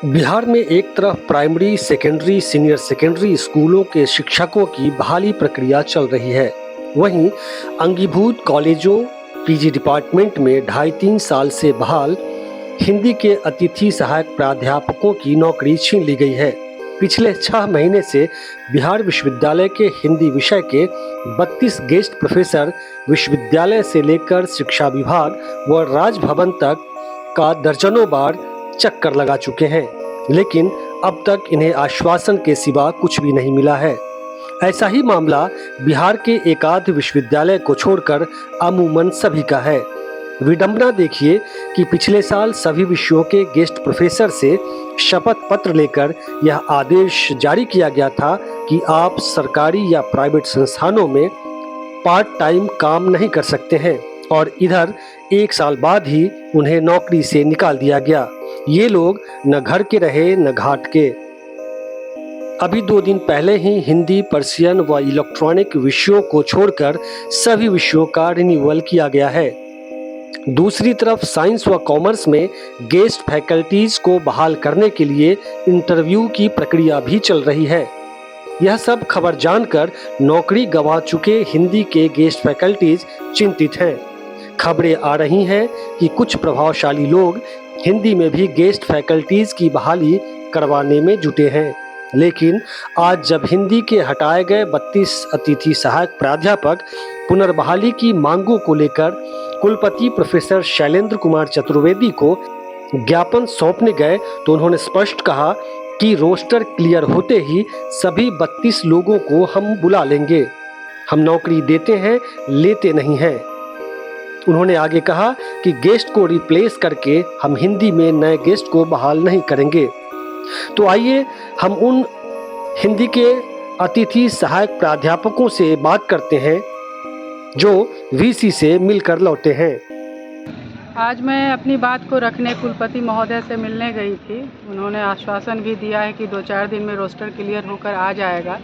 बिहार में एक तरफ प्राइमरी, सेकेंडरी, सीनियर सेकेंडरी स्कूलों के शिक्षकों की बहाली प्रक्रिया चल रही है। वहीं अंगीभूत कॉलेजों, पीजी डिपार्टमेंट में 2.5-3 साल से बहाल हिंदी के अतिथि सहायक प्राध्यापकों की नौकरी छीन ली गई है। पिछले 6 महीने से बिहार विश्वविद्यालय के हिंदी विषय के 32 गेस्ट प्रोफेसर विश्वविद्यालय से लेकर शिक्षा विभाग व राजभवन तक का दर्जनों बार चक्कर लगा चुके हैं, लेकिन अब तक इन्हें आश्वासन के सिवा कुछ भी नहीं मिला है। ऐसा ही मामला बिहार के एकाध विश्वविद्यालय को छोड़कर अमूमन सभी का है। विडंबना देखिए कि पिछले साल सभी विषयों के गेस्ट प्रोफेसर से शपथ पत्र लेकर यह आदेश जारी किया गया था कि आप सरकारी या प्राइवेट संस्थानों में पार्ट टाइम काम नहीं कर सकते हैं, और इधर 1 साल बाद ही उन्हें नौकरी से निकाल दिया गया। ये लोग न घर के रहे न घाट के। अभी 2 दिन पहले ही हिंदी, पर्शियन व इलेक्ट्रॉनिक विषयों को छोड़कर सभी विषयों का रिन्यूअल किया गया है। दूसरी तरफ साइंस व कॉमर्स में गेस्ट फैकल्टीज को बहाल करने के लिए इंटरव्यू की प्रक्रिया भी चल रही है। यह सब खबर जानकर नौकरी गंवा चुके हिंदी के गेस्ट फैकल्टीज चिंतित हैं। खबरें आ रही हैं कि कुछ प्रभावशाली लोग हिंदी में भी गेस्ट फैकल्टीज की बहाली करवाने में जुटे हैं, लेकिन आज जब हिंदी के हटाए गए 32 अतिथि सहायक प्राध्यापक पुनर्बहाली की मांगों को लेकर कुलपति प्रोफेसर शैलेंद्र कुमार चतुर्वेदी को ज्ञापन सौंपने गए तो उन्होंने स्पष्ट कहा कि रोस्टर क्लियर होते ही सभी 32 लोगों को हम बुला लेंगे। हम नौकरी देते हैं, लेते नहीं हैं। उन्होंने आगे कहा कि गेस्ट को रिप्लेस करके हम हिंदी में नए गेस्ट को बहाल नहीं करेंगे। तो आइए हम उन हिंदी के अतिथि सहायक प्राध्यापकों से बात करते हैं जो वीसी से मिलकर लौटे हैं। आज मैं अपनी बात को रखने कुलपति महोदय से मिलने गई थी। उन्होंने आश्वासन भी दिया है कि 2-4 दिन में रोस्टर क्लियर होकर आ जाएगा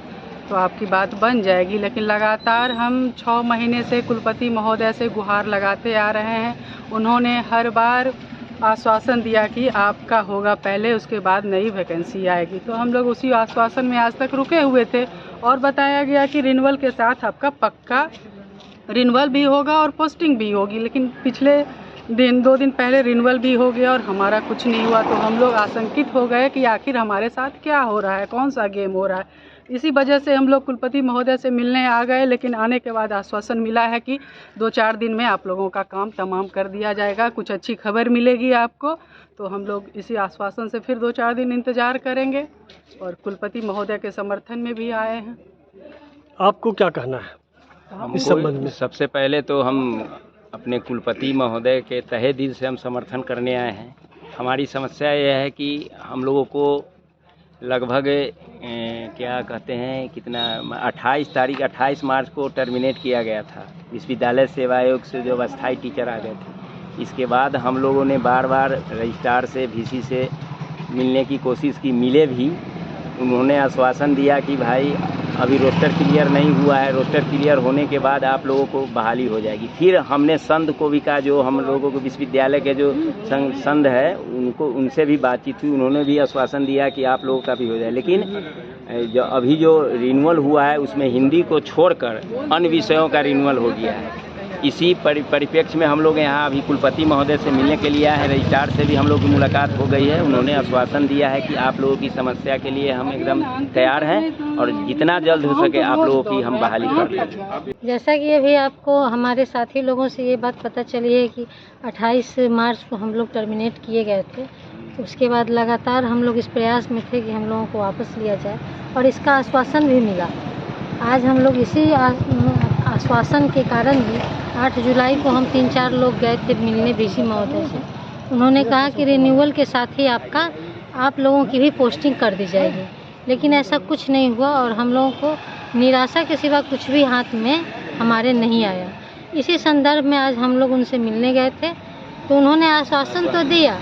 तो आपकी बात बन जाएगी, लेकिन लगातार हम 6 महीने से कुलपति महोदय से गुहार लगाते आ रहे हैं। उन्होंने हर बार आश्वासन दिया कि आपका होगा पहले, उसके बाद नई वैकेंसी आएगी। तो हम लोग उसी आश्वासन में आज तक रुके हुए थे और बताया गया कि रिन्यूअल के साथ आपका पक्का रिन्यूअल भी होगा और पोस्टिंग भी होगी, लेकिन पिछले 2 दिन पहले रिन्यूअल भी हो गया और हमारा कुछ नहीं हुआ। तो हम लोग आशंकित हो गए कि आखिर हमारे साथ क्या हो रहा है, कौन सा गेम हो रहा है। इसी वजह से हम लोग कुलपति महोदय से मिलने आ गए, लेकिन आने के बाद आश्वासन मिला है कि 2-4 दिन में आप लोगों का काम तमाम कर दिया जाएगा, कुछ अच्छी खबर मिलेगी आपको। तो हम लोग इसी आश्वासन से फिर 2-4 दिन इंतज़ार करेंगे और कुलपति महोदय के समर्थन में भी आए हैं। आपको क्या कहना है इस संबंध में? सबसे पहले तो हम अपने कुलपति महोदय के तहे दिल से हम समर्थन करने आए हैं। हमारी समस्या यह है कि हम लोगों को लगभग क्या कहते हैं कितना 28 मार्च को टर्मिनेट किया गया था। विश्वविद्यालय सेवा आयोग से जो अस्थायी टीचर आ गए थे, इसके बाद हम लोगों ने बार बार रजिस्ट्रार से, वीसी से मिलने की कोशिश की, मिले भी। उन्होंने आश्वासन दिया कि भाई अभी रोस्टर क्लियर नहीं हुआ है, रोस्टर क्लियर होने के बाद आप लोगों को बहाली हो जाएगी। फिर हमने संघ को भी कहा, जो हम लोगों को विश्वविद्यालय के जो संघ है उनसे भी बातचीत हुई। उन्होंने भी आश्वासन दिया कि आप लोगों का भी हो जाए, लेकिन अभी जो रिन्यूअल हुआ है उसमें हिंदी को छोड़कर अन्य विषयों का रिन्यूअल हो गया है। इसी परिप्रेक्ष्य में हम लोग यहाँ अभी कुलपति महोदय से मिलने के लिए आए हैं। रजिस्ट्रार से भी हम लोग की मुलाकात हो गई है। उन्होंने आश्वासन दिया है कि आप लोगों की समस्या के लिए हम एकदम तैयार हैं और जितना जल्द हो सके आप लोगों की हम बहाली कर देंगे। जैसा कि अभी आपको हमारे साथी लोगों से ये बात पता चली है कि 28 मार्च को हम लोग टर्मिनेट किए गए थे, तो उसके बाद लगातार हम लोग इस प्रयास में थे कि हम लोगों को वापस लिया जाए और इसका आश्वासन भी मिला। आज हम लोग इसी आश्वासन के कारण ही 8 जुलाई को हम 3-4 लोग गए थे मिलने वीसी महोदय से। उन्होंने कहा कि रिन्यूअल के साथ ही आप लोगों की भी पोस्टिंग कर दी जाएगी, लेकिन ऐसा कुछ नहीं हुआ और हम लोगों को निराशा के सिवा कुछ भी हाथ में हमारे नहीं आया। इसी संदर्भ में आज हम लोग उनसे मिलने गए थे, तो उन्होंने आश्वासन तो दिया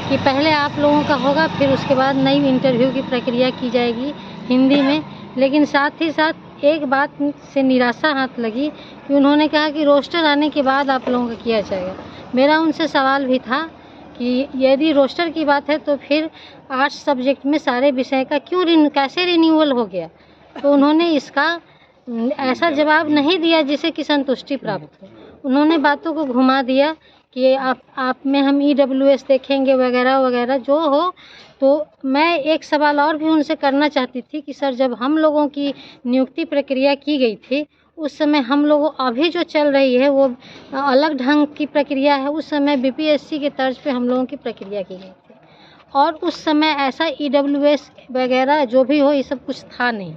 कि पहले आप लोगों का होगा, फिर उसके बाद नई इंटरव्यू की प्रक्रिया की जाएगी हिंदी में, लेकिन साथ ही साथ एक बात से निराशा हाथ लगी कि उन्होंने कहा कि रोस्टर आने के बाद आप लोगों का किया जाएगा। मेरा उनसे सवाल भी था कि यदि रोस्टर की बात है तो फिर 8 सब्जेक्ट में सारे विषय का कैसे रिन्यूअल हो गया। तो उन्होंने इसका ऐसा जवाब नहीं दिया जिससे कि संतुष्टि प्राप्त हो। उन्होंने बातों को घुमा दिया कि आप में हम EWS देखेंगे वगैरह वगैरह जो हो। तो मैं एक सवाल और भी उनसे करना चाहती थी कि सर, जब हम लोगों की नियुक्ति प्रक्रिया की गई थी उस समय हम लोगों अभी जो चल रही है वो अलग ढंग की प्रक्रिया है। उस समय BPSC के तर्ज पे हम लोगों की प्रक्रिया की गई थी और उस समय ऐसा EWS वगैरह जो भी हो ये सब कुछ था नहीं।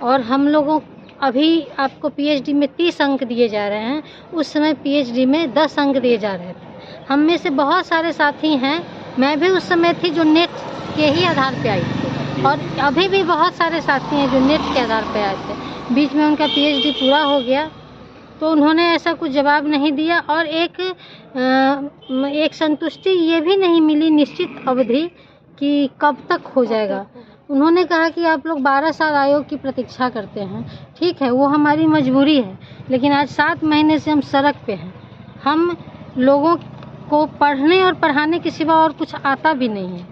और हम लोगों अभी आपको PhD में 30 अंक दिए जा रहे हैं, उस समय PhD में 10 अंक दिए जा रहे थे। हम में से बहुत सारे साथी हैं, मैं भी उस समय थी जो नेट के ही आधार पे आई थी और अभी भी बहुत सारे साथी हैं जो नेट के आधार पे आए थे। बीच में उनका PhD पूरा हो गया तो उन्होंने ऐसा कुछ जवाब नहीं दिया। और एक संतुष्टि ये भी नहीं मिली निश्चित अवधि कि कब तक हो जाएगा। उन्होंने कहा कि आप लोग 12 साल आयोग की प्रतीक्षा करते हैं, ठीक है, वो हमारी मजबूरी है, लेकिन आज 7 महीने से हम सड़क पे हैं। हम लोगों को पढ़ने और पढ़ाने के सिवा और कुछ आता भी नहीं है।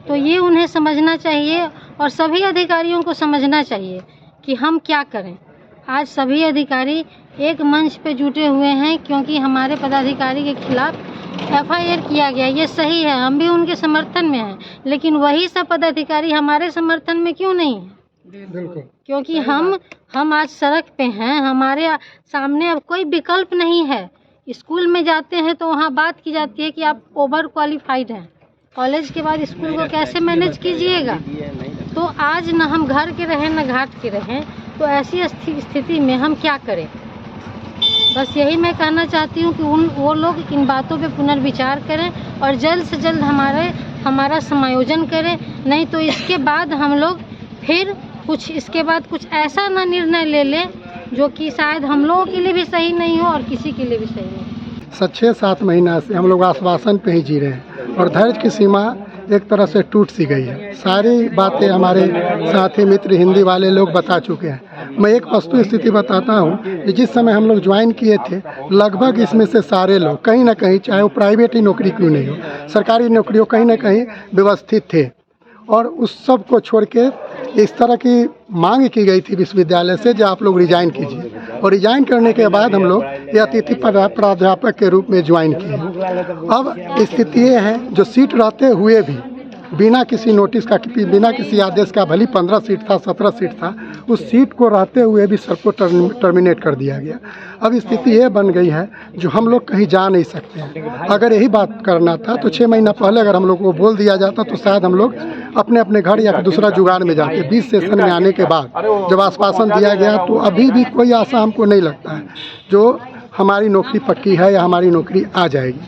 तो ये उन्हें समझना चाहिए और सभी अधिकारियों को समझना चाहिए कि हम क्या करें। आज सभी अधिकारी एक मंच पे जुटे हुए हैं क्योंकि हमारे पदाधिकारी के खिलाफ FIR किया गया। ये सही है, हम भी उनके समर्थन में हैं, लेकिन वही सब पदाधिकारी हमारे समर्थन में क्यों नहीं है? बिल्कुल, क्योंकि हम आज सड़क पे हैं, हमारे सामने अब कोई विकल्प नहीं है। स्कूल में जाते हैं तो वहाँ बात की जाती है कि आप ओवर क्वालिफाइड हैं, कॉलेज के बाद स्कूल को कैसे मैनेज कीजिएगा। तो आज न हम घर के रहें न घाट के रहें, तो ऐसी स्थिति में हम क्या करें। बस यही मैं कहना चाहती हूँ कि वो लोग इन बातों पे पुनर्विचार करें और जल्द से जल्द हमारा समायोजन करें। नहीं तो इसके बाद हम लोग फिर इसके बाद कुछ ऐसा ना निर्णय ले लें जो कि शायद हम लोगों के लिए भी सही नहीं हो और किसी के लिए भी सही नहीं। 6-7 महीना से हम लोग आश्वासन पे ही जी रहे हैं और धैर्य की सीमा एक तरह से टूट सी गई है। सारी बातें हमारे साथी मित्र हिंदी वाले लोग बता चुके हैं। मैं एक वस्तु स्थिति बताता हूँ कि जिस समय हम लोग ज्वाइन किए थे, लगभग इसमें से सारे लोग कहीं ना कहीं, चाहे वो प्राइवेट ही नौकरी क्यों नहीं हो, सरकारी नौकरी हो, कहीं ना कहीं व्यवस्थित थे। और उस सब को छोड़ के इस तरह की मांग की गई थी विश्वविद्यालय से, जो आप लोग रिजाइन कीजिए। और रिजाइन करने के बाद हम लोग ये अतिथि प्राध्यापक के रूप में ज्वाइन किए। अब स्थिति ये है, जो सीट रहते हुए भी बिना किसी नोटिस का, बिना किसी आदेश का, भले 15 सीट था, 17 सीट था, उस सीट को रहते हुए भी सबको टर्मिनेट कर दिया गया। अब स्थिति ये बन गई है जो हम लोग कहीं जा नहीं सकते हैं। अगर यही बात करना था तो 6 महीना पहले अगर हम लोग को बोल दिया जाता तो शायद हम लोग अपने अपने घर या दूसरा जुगाड़ में जाते। 20 सेशन में आने के बाद जब आश्वासन दिया गया तो अभी भी कोई आशा हमको नहीं लगता है जो हमारी नौकरी पक्की है या हमारी नौकरी आ जाएगी।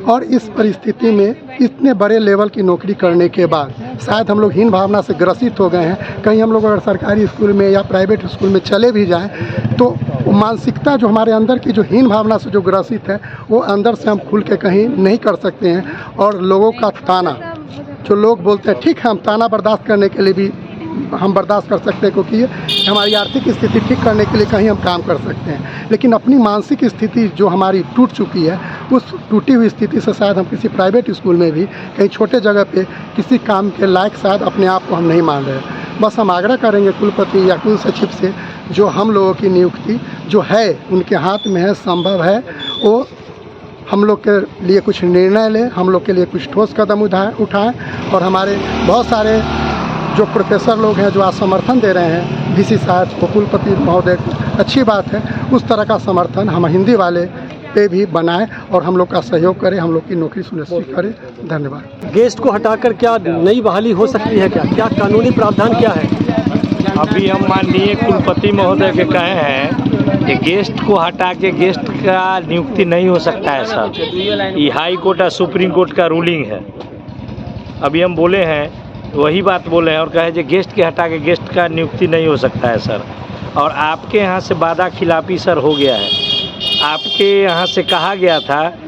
और इस परिस्थिति में इतने बड़े लेवल की नौकरी करने के बाद शायद हम लोग हीन भावना से ग्रसित हो गए हैं। कहीं हम लोग अगर सरकारी स्कूल में या प्राइवेट स्कूल में चले भी जाएं तो मानसिकता जो हमारे अंदर की जो हीन भावना से जो ग्रसित है, वो अंदर से हम खुल के कहीं नहीं कर सकते हैं। और लोगों का ताना, जो लोग बोलते हैं, ठीक है, हम ताना बर्दाश्त करने के लिए भी हम बर्दाश्त कर सकते हैं क्योंकि हमारी आर्थिक स्थिति ठीक करने के लिए कहीं हम काम कर सकते हैं, लेकिन अपनी मानसिक स्थिति जो हमारी टूट चुकी है, उस टूटी हुई स्थिति से शायद हम किसी प्राइवेट स्कूल में भी कहीं छोटे जगह पे किसी काम के लायक शायद अपने आप को हम नहीं मान रहे। बस हम आग्रह करेंगे कुलपति या कुल सचिव से, जो हम लोगों की नियुक्ति जो है उनके हाथ में है, संभव है, वो हम लोग के लिए कुछ निर्णय लें, हम लोग के लिए कुछ ठोस कदम उठाएँ। और हमारे बहुत सारे जो प्रोफेसर लोग हैं जो आज समर्थन दे रहे हैं VC साहब को, कुलपति महोदय को, अच्छी बात है, उस तरह का समर्थन हम हिंदी वाले पे भी बनाएं और हम लोग का सहयोग करें, हम लोग की नौकरी सुनिश्चित करें। धन्यवाद। गेस्ट को हटाकर क्या नई बहाली हो सकती है? क्या कानूनी प्रावधान क्या है? अभी हम माननीय कुलपति महोदय के कहे हैं कि गेस्ट को हटा के गेस्ट का नियुक्ति नहीं हो सकता है सर। ये हाई कोर्ट और सुप्रीम कोर्ट का रूलिंग है। अभी हम बोले हैं, वही बात बोले हैं और कहे जो गेस्ट के हटा के गेस्ट का नियुक्ति नहीं हो सकता है सर। और आपके यहाँ से वादा खिलाफी सर हो गया है। आपके यहाँ से कहा गया था,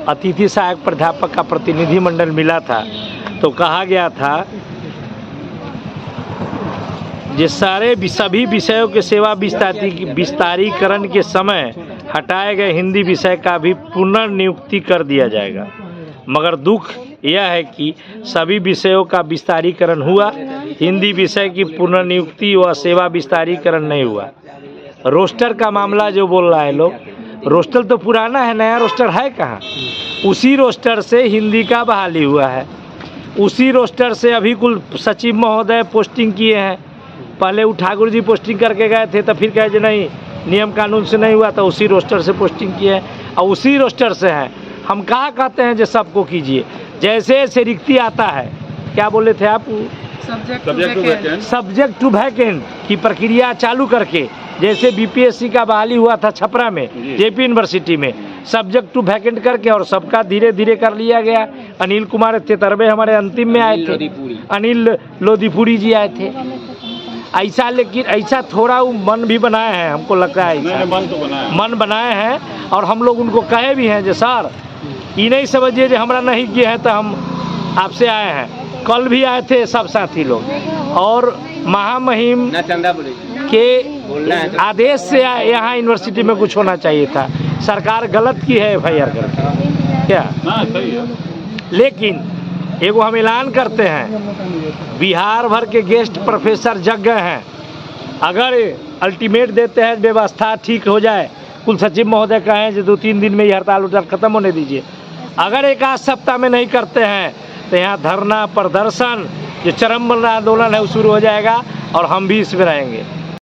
अतिथि सहायक प्राध्यापक का प्रतिनिधिमंडल मिला था तो कहा गया था ये सभी विषयों के सेवा विस्तारीकरण के समय हटाए गए हिंदी विषय का भी पुनर्नियुक्ति कर दिया जाएगा। मगर दुख यह है कि सभी विषयों का विस्तारीकरण हुआ, हिंदी विषय की पुनर्नियुक्ति व सेवा विस्तारीकरण नहीं हुआ। रोस्टर का मामला जो बोल रहा है लोग, रोस्टर तो पुराना है, नया रोस्टर है कहाँ। उसी रोस्टर से हिंदी का बहाली हुआ है, उसी रोस्टर से अभी कुल सचिव महोदय पोस्टिंग किए हैं। पहले वो ठाकुर जी पोस्टिंग करके गए थे, तो फिर कहे जो नहीं नियम कानून से नहीं हुआ, तो उसी रोस्टर से पोस्टिंग किए हैं और उसी रोस्टर से है। हम कहाँ कहते हैं जो सबको कीजिए, जैसे जैसे रिक्ति आता है, क्या बोले थे आप, सब्जेक्ट टू वैकेंट की प्रक्रिया चालू करके, जैसे बीपीएससी का बहाली हुआ था छपरा में जेपी यूनिवर्सिटी में, सब्जेक्ट टू वैकेंट करके और सबका धीरे धीरे कर लिया गया। अनिल कुमार तेतरवे हमारे अंतिम में आए थे, अनिल लोदीपुरी जी आए थे। ऐसा लेकिन ऐसा थोड़ा वो मन भी बनाए हैं, हमको लगता है ऐसा मन बनाए हैं। और हम लोग उनको कहे भी हैं जो सर ये नहीं समझिए जो हमारा नहीं किए हैं तो हम आपसे आए हैं। कल भी आए थे सब साथी लोग, और महामहिम के आदेश से यहाँ यूनिवर्सिटी में कुछ होना चाहिए था। सरकार गलत की है FIR करके क्या। लेकिन एगो हम ऐलान करते हैं, बिहार भर के गेस्ट प्रोफेसर जग गए हैं। अगर अल्टीमेट देते हैं व्यवस्था ठीक हो जाए, कुल सचिव महोदय कहें जो 2-3 दिन में ही हड़ताल खत्म होने दीजिए। अगर एक आध सप्ताह में नहीं करते हैं तो यहाँ धरना प्रदर्शन जो चरम आंदोलन है वो शुरू हो जाएगा और हम भी इसमें रहेंगे।